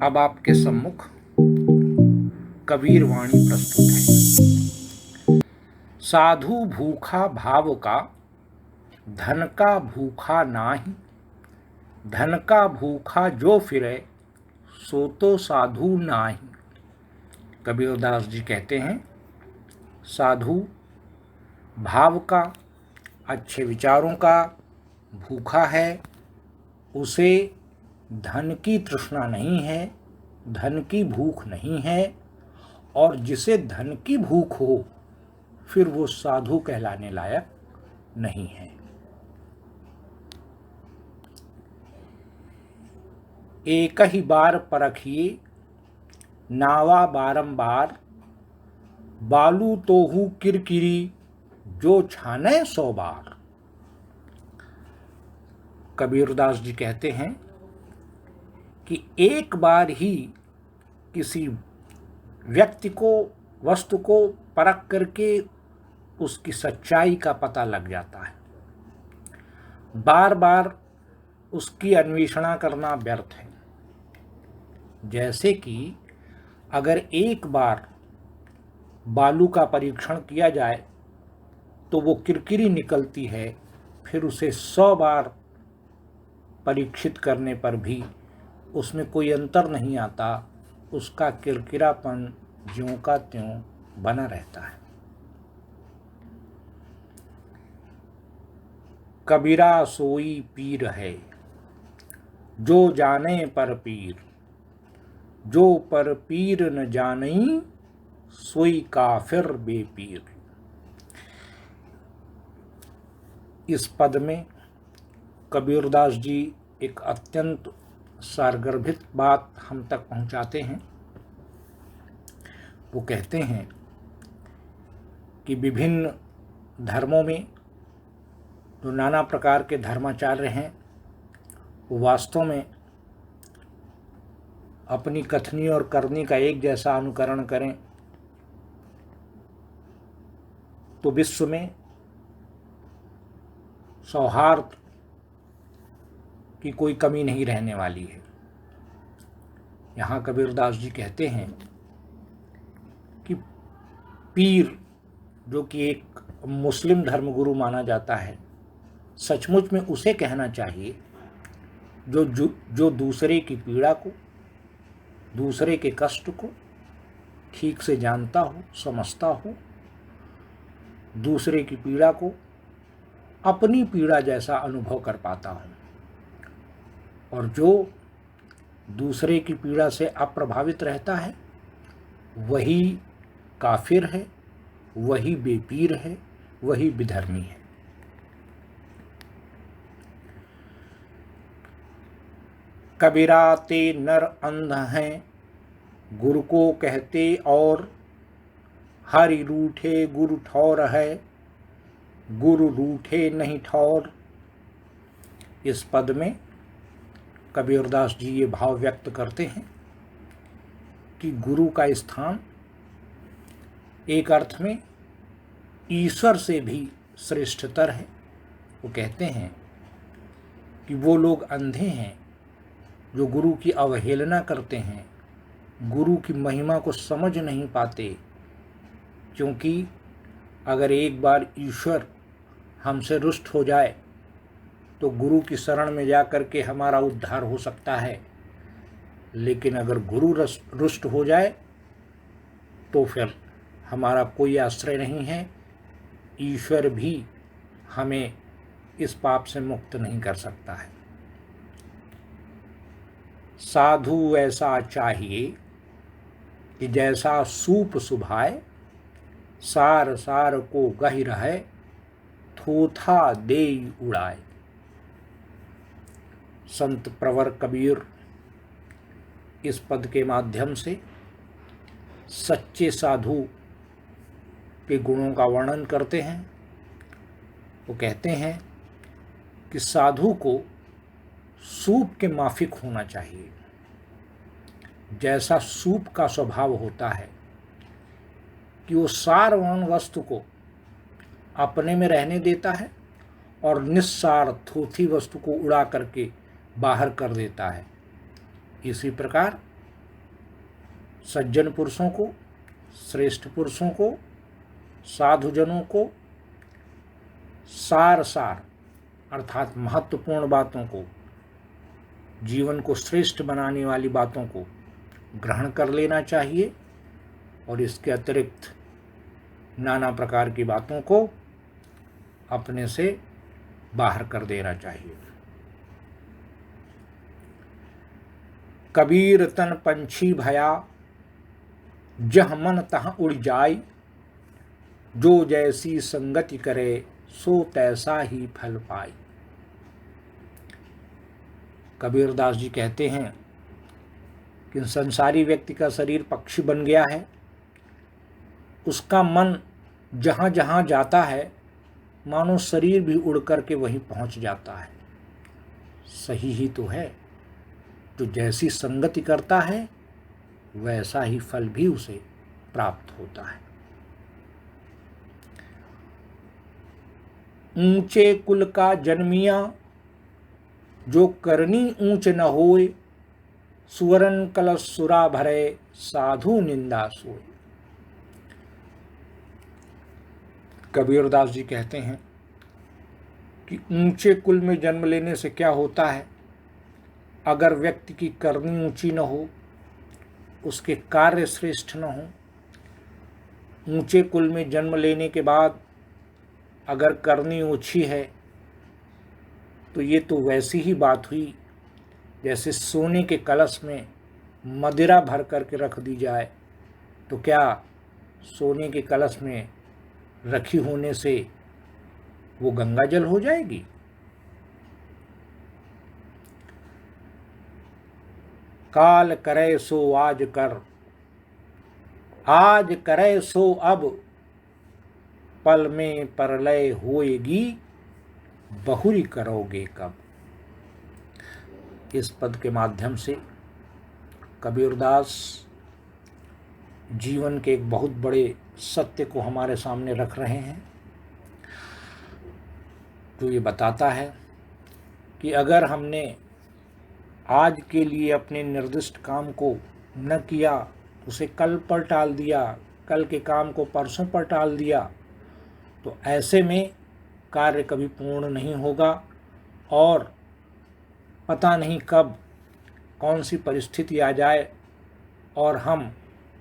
अब आपके सम्मुख कबीर वाणी प्रस्तुत है। साधु भूखा भाव का, धन का भूखा नाही। धन का भूखा जो फिरे, सो तो साधु नाही। कबीरदास जी कहते हैं, साधु भाव का, अच्छे विचारों का भूखा है, उसे धन की तृष्णा नहीं है, धन की भूख नहीं है, और जिसे धन की भूख हो फिर वो साधु कहलाने लायक नहीं है। एक ही बार परखिए, नावा बारंबार। बालू तोहू किरकिरी, जो छाने 100 बार। कबीरदास जी कहते हैं कि एक बार ही किसी व्यक्ति को, वस्तु को परख करके उसकी सच्चाई का पता लग जाता है। बार बार उसकी अन्वेषणा करना व्यर्थ है। जैसे कि अगर एक बार बालू का परीक्षण किया जाए तो वो किरकिरी निकलती है, फिर उसे 100 बार परीक्षित करने पर भी उसमें कोई अंतर नहीं आता, उसका किरकिरापन ज्यों का त्यों बना रहता है। कबीरा सोई पीर है, जो जाने पर पीर। जो पर पीर न जानई, सोई काफिर बेपीर। इस पद में कबीरदास जी एक अत्यंत सारगर्भित बात हम तक पहुंचाते हैं। वो कहते हैं कि विभिन्न धर्मों में जो नाना प्रकार के धर्माचार्य हैं, वो वास्तव में अपनी कथनी और करनी का एक जैसा अनुकरण करें तो विश्व में सौहार्द की कोई कमी नहीं रहने वाली है। यहाँ कबीरदास जी कहते हैं कि पीर, जो कि एक मुस्लिम धर्मगुरु माना जाता है, सचमुच में उसे कहना चाहिए जो दूसरे की पीड़ा को, दूसरे के कष्ट को ठीक से जानता हो, समझता हो, दूसरे की पीड़ा को अपनी पीड़ा जैसा अनुभव कर पाता हो, और जो दूसरे की पीड़ा से अप्रभावित रहता है वही काफिर है, वही बेपीर है, वही विधर्मी है। कबीरा ते नर अंध हैं, गुरु को कहते और। हरि रूठे गुरु ठौर है, गुरु रूठे नहीं ठौर। इस पद में कबीरदास जी ये भाव व्यक्त करते हैं कि गुरु का स्थान एक अर्थ में ईश्वर से भी श्रेष्ठतर है। वो कहते हैं कि वो लोग अंधे हैं जो गुरु की अवहेलना करते हैं, गुरु की महिमा को समझ नहीं पाते, क्योंकि अगर एक बार ईश्वर हमसे रुष्ट हो जाए तो गुरु की शरण में जा कर के हमारा उद्धार हो सकता है, लेकिन अगर गुरु रुष्ट हो जाए तो फिर हमारा कोई आश्रय नहीं है। ईश्वर भी हमें इस पाप से मुक्त नहीं कर सकता है। साधु ऐसा चाहिए कि जैसा सूप सुभाए, सार सार को गहि रहे, थोथा दे उड़ाए। संत प्रवर कबीर इस पद के माध्यम से सच्चे साधु के गुणों का वर्णन करते हैं। वो कहते हैं कि साधु को सूप के माफिक होना चाहिए। जैसा सूप का स्वभाव होता है कि वो सारवान वस्तु को अपने में रहने देता है और निस्सार थोथी वस्तु को उड़ा करके बाहर कर देता है, इसी प्रकार सज्जन पुरुषों को, श्रेष्ठ पुरुषों को, साधुजनों को सार अर्थात महत्वपूर्ण बातों को, जीवन को श्रेष्ठ बनाने वाली बातों को ग्रहण कर लेना चाहिए और इसके अतिरिक्त नाना प्रकार की बातों को अपने से बाहर कर देना चाहिए। कबीर तन पंछी भया, जह मन तह उड़ जाय, जो जैसी संगति करे सो तैसा ही फल पाए। कबीरदास जी कहते हैं कि संसारी व्यक्ति का शरीर पक्षी बन गया है, उसका मन जहाँ जहाँ जाता है मानो शरीर भी उड़ करके वहीं पहुँच जाता है। सही ही तो है, जो जैसी संगति करता है वैसा ही फल भी उसे प्राप्त होता है। ऊंचे कुल का जन्मिया, जो करनी ऊंच न होए, सुवरन कलश सुरा भरे, साधु निंदा सोए। कबीरदास जी कहते हैं कि ऊंचे कुल में जन्म लेने से क्या होता है, अगर व्यक्ति की करनी ऊंची न हो, उसके कार्य श्रेष्ठ न हो, ऊंचे कुल में जन्म लेने के बाद अगर करनी ऊंची है तो ये तो वैसी ही बात हुई जैसे सोने के कलश में मदिरा भर करके रख दी जाए, तो क्या सोने के कलश में रखी होने से वो गंगा जल हो जाएगी? काल करे सो आज कर, आज करे सो अब, पल में परलय होएगी, बहुरी करोगे कब। इस पद के माध्यम से कबीरदास जीवन के एक बहुत बड़े सत्य को हमारे सामने रख रहे हैं, जो ये बताता है कि अगर हमने आज के लिए अपने निर्दिष्ट काम को न किया, उसे कल पर टाल दिया, कल के काम को परसों पर टाल दिया, तो ऐसे में कार्य कभी पूर्ण नहीं होगा और पता नहीं कब कौन सी परिस्थिति आ जाए और हम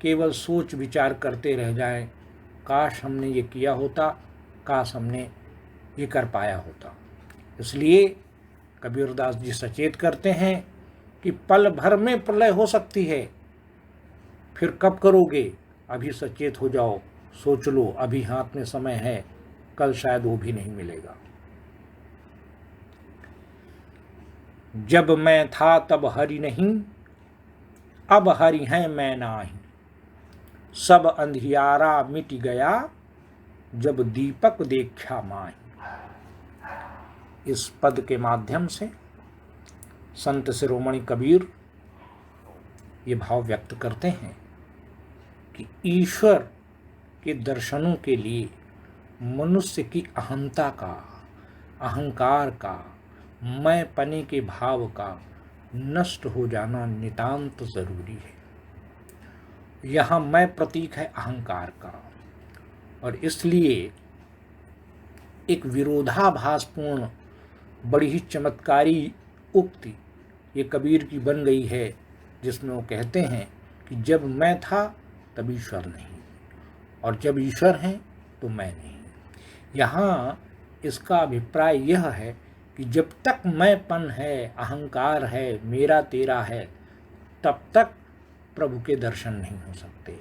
केवल सोच विचार करते रह जाएं, काश हमने ये किया होता, काश हमने ये कर पाया होता। इसलिए कबीरदास जी सचेत करते हैं कि पल भर में प्रलय हो सकती है, फिर कब करोगे? अभी सचेत हो जाओ, सोच लो, अभी हाथ में समय है, कल शायद वो भी नहीं मिलेगा। जब मैं था तब हरि नहीं, अब हरि हैं मैं नाही, सब अंधियारा मिट गया, जब दीपक देखा माही। इस पद के माध्यम से संत शिरोमणि कबीर ये भाव व्यक्त करते हैं कि ईश्वर के दर्शनों के लिए मनुष्य की अहंता का, अहंकार का, मैं पने के भाव का नष्ट हो जाना नितांत जरूरी है। यहाँ मैं प्रतीक है अहंकार का, और इसलिए एक विरोधाभासपूर्ण बड़ी ही चमत्कारी उक्ति ये कबीर की बन गई है, जिसमें वो कहते हैं कि जब मैं था तब ईश्वर नहीं, और जब ईश्वर हैं तो मैं नहीं। यहाँ इसका अभिप्राय यह है कि जब तक मैंपन है, अहंकार है, मेरा तेरा है, तब तक प्रभु के दर्शन नहीं हो सकते,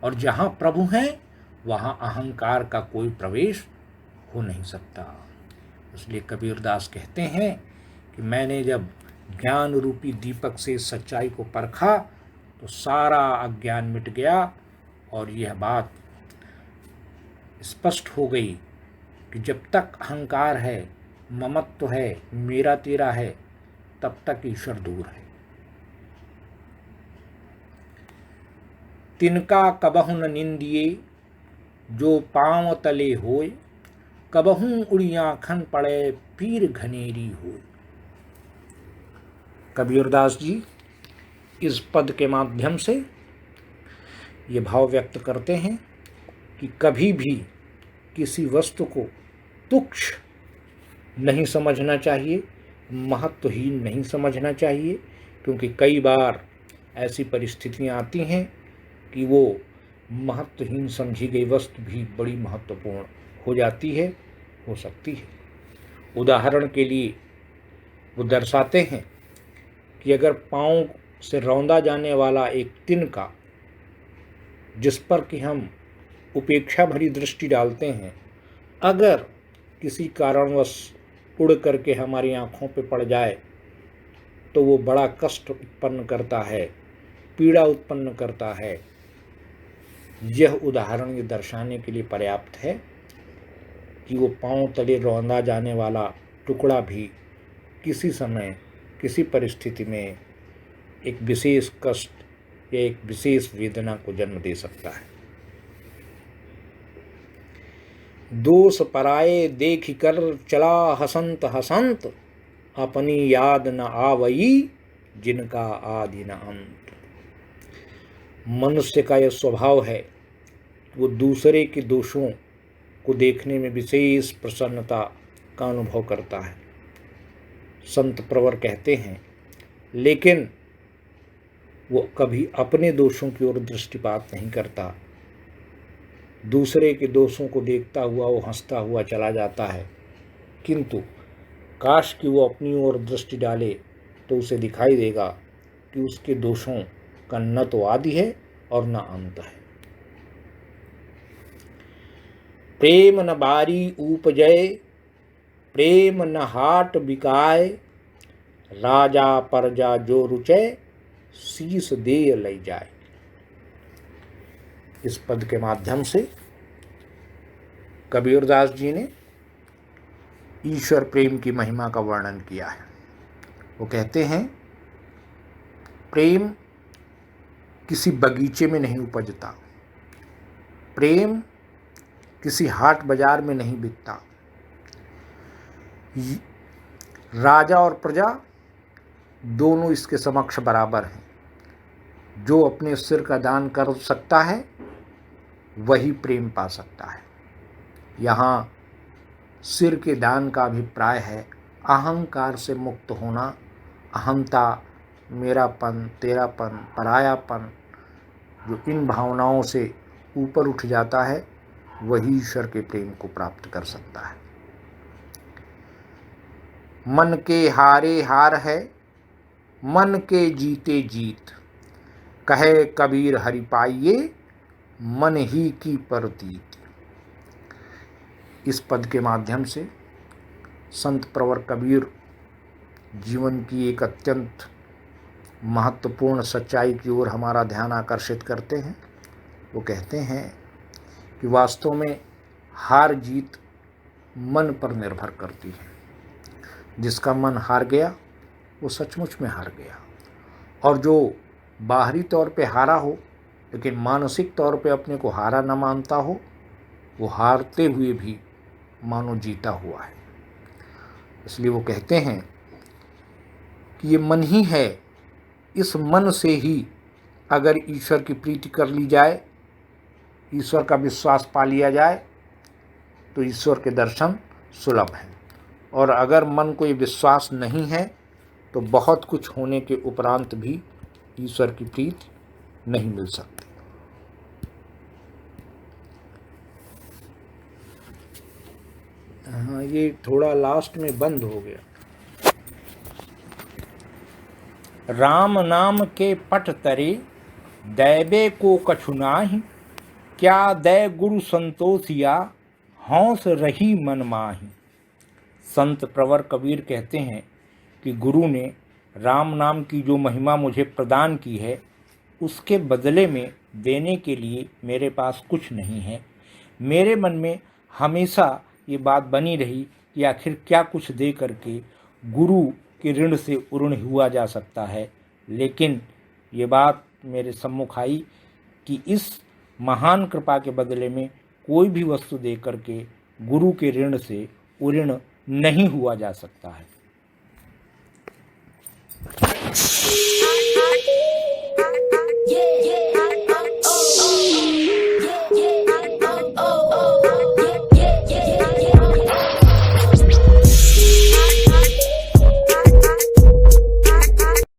और जहाँ प्रभु हैं वहाँ अहंकार का कोई प्रवेश हो नहीं सकता। इसलिए कबीरदास कहते हैं कि मैंने जब ज्ञान रूपी दीपक से सच्चाई को परखा तो सारा अज्ञान मिट गया, और यह बात स्पष्ट हो गई कि जब तक अहंकार है, ममत्व है, मेरा तेरा है, तब तक ईश्वर दूर है। तिनका कबहु न निंदिए, जो पांव तले होए, कबहू उड़ी आँखन पड़े, पीर घनेरी होए। कबीरदास जी इस पद के माध्यम से ये भाव व्यक्त करते हैं कि कभी भी किसी वस्तु को तुच्छ नहीं समझना चाहिए, महत्वहीन नहीं समझना चाहिए, क्योंकि कई बार ऐसी परिस्थितियां आती हैं कि वो महत्वहीन समझी गई वस्तु भी बड़ी महत्वपूर्ण हो जाती है, हो सकती है। उदाहरण के लिए वो दर्शाते हैं कि अगर पाँव से रौंदा जाने वाला एक तिनका जिस पर कि हम उपेक्षा भरी दृष्टि डालते हैं, अगर किसी कारणवश उड़ करके हमारी आँखों पे पड़ जाए तो वो बड़ा कष्ट उत्पन्न करता है, पीड़ा उत्पन्न करता है। यह उदाहरण ये दर्शाने के लिए पर्याप्त है कि वो पाँव तले रौंदा जाने वाला टुकड़ा भी किसी समय किसी परिस्थिति में एक विशेष कष्ट या एक विशेष वेदना को जन्म दे सकता है। दोष पराये देख कर चला हसंत हसंत, अपनी याद न आवई जिनका आदि न अंत। मनुष्य का यह स्वभाव है, वो दूसरे के दोषों को देखने में विशेष प्रसन्नता का अनुभव करता है। संत प्रवर कहते हैं, लेकिन वो कभी अपने दोषों की ओर दृष्टिपात नहीं करता। दूसरे के दोषों को देखता हुआ वो हंसता हुआ चला जाता है, किंतु काश कि वो अपनी ओर दृष्टि डाले तो उसे दिखाई देगा कि उसके दोषों का न तो आदि है और न अंत है। प्रेम न बारी उपजय, प्रेम न हाट बिकाय, राजा परजा जो रुचय, शीस दे लई जाए। इस पद के माध्यम से कबीरदास जी ने ईश्वर प्रेम की महिमा का वर्णन किया है। वो कहते हैं, प्रेम किसी बगीचे में नहीं उपजता, प्रेम किसी हाट बाजार में नहीं बिकता। राजा और प्रजा दोनों इसके समक्ष बराबर हैं। जो अपने सिर का दान कर सकता है वही प्रेम पा सकता है। यहाँ सिर के दान का अभिप्राय है अहंकार से मुक्त होना। अहंता, मेरापन, तेरापन, परायापन, जो इन भावनाओं से ऊपर उठ जाता है वही ईश्वर के प्रेम को प्राप्त कर सकता है। मन के हारे हार है, मन के जीते जीत, कहे कबीर हरि पाइये, मन ही की प्रतीत। इस पद के माध्यम से संत प्रवर कबीर जीवन की एक अत्यंत महत्वपूर्ण सच्चाई की ओर हमारा ध्यान आकर्षित करते हैं। वो कहते हैं कि वास्तव में हार जीत मन पर निर्भर करती है। जिसका मन हार गया वो सचमुच में हार गया, और जो बाहरी तौर पे हारा हो लेकिन मानसिक तौर पे अपने को हारा न मानता हो, वो हारते हुए भी मानो जीता हुआ है। इसलिए वो कहते हैं कि ये मन ही है, इस मन से ही अगर ईश्वर की प्रीति कर ली जाए, ईश्वर का विश्वास पा लिया जाए तो ईश्वर के दर्शन सुलभ हैं। और अगर मन को ये विश्वास नहीं है तो बहुत कुछ होने के उपरांत भी ईश्वर की प्रीति नहीं मिल सकती। हाँ, ये थोड़ा लास्ट में बंद हो गया। राम नाम के पट तरे, दैबे को कछु नाहि, क्या दै गुरु संतोषिया, हौस रही मन माहि। संत प्रवर कबीर कहते हैं कि गुरु ने राम नाम की जो महिमा मुझे प्रदान की है, उसके बदले में देने के लिए मेरे पास कुछ नहीं है। मेरे मन में हमेशा ये बात बनी रही कि आखिर क्या कुछ दे करके गुरु के ऋण से उऋण हुआ जा सकता है। लेकिन ये बात मेरे सम्मुख आई कि इस महान कृपा के बदले में कोई भी वस्तु दे करके गुरु के ऋण से उऋण नहीं हुआ जा सकता है।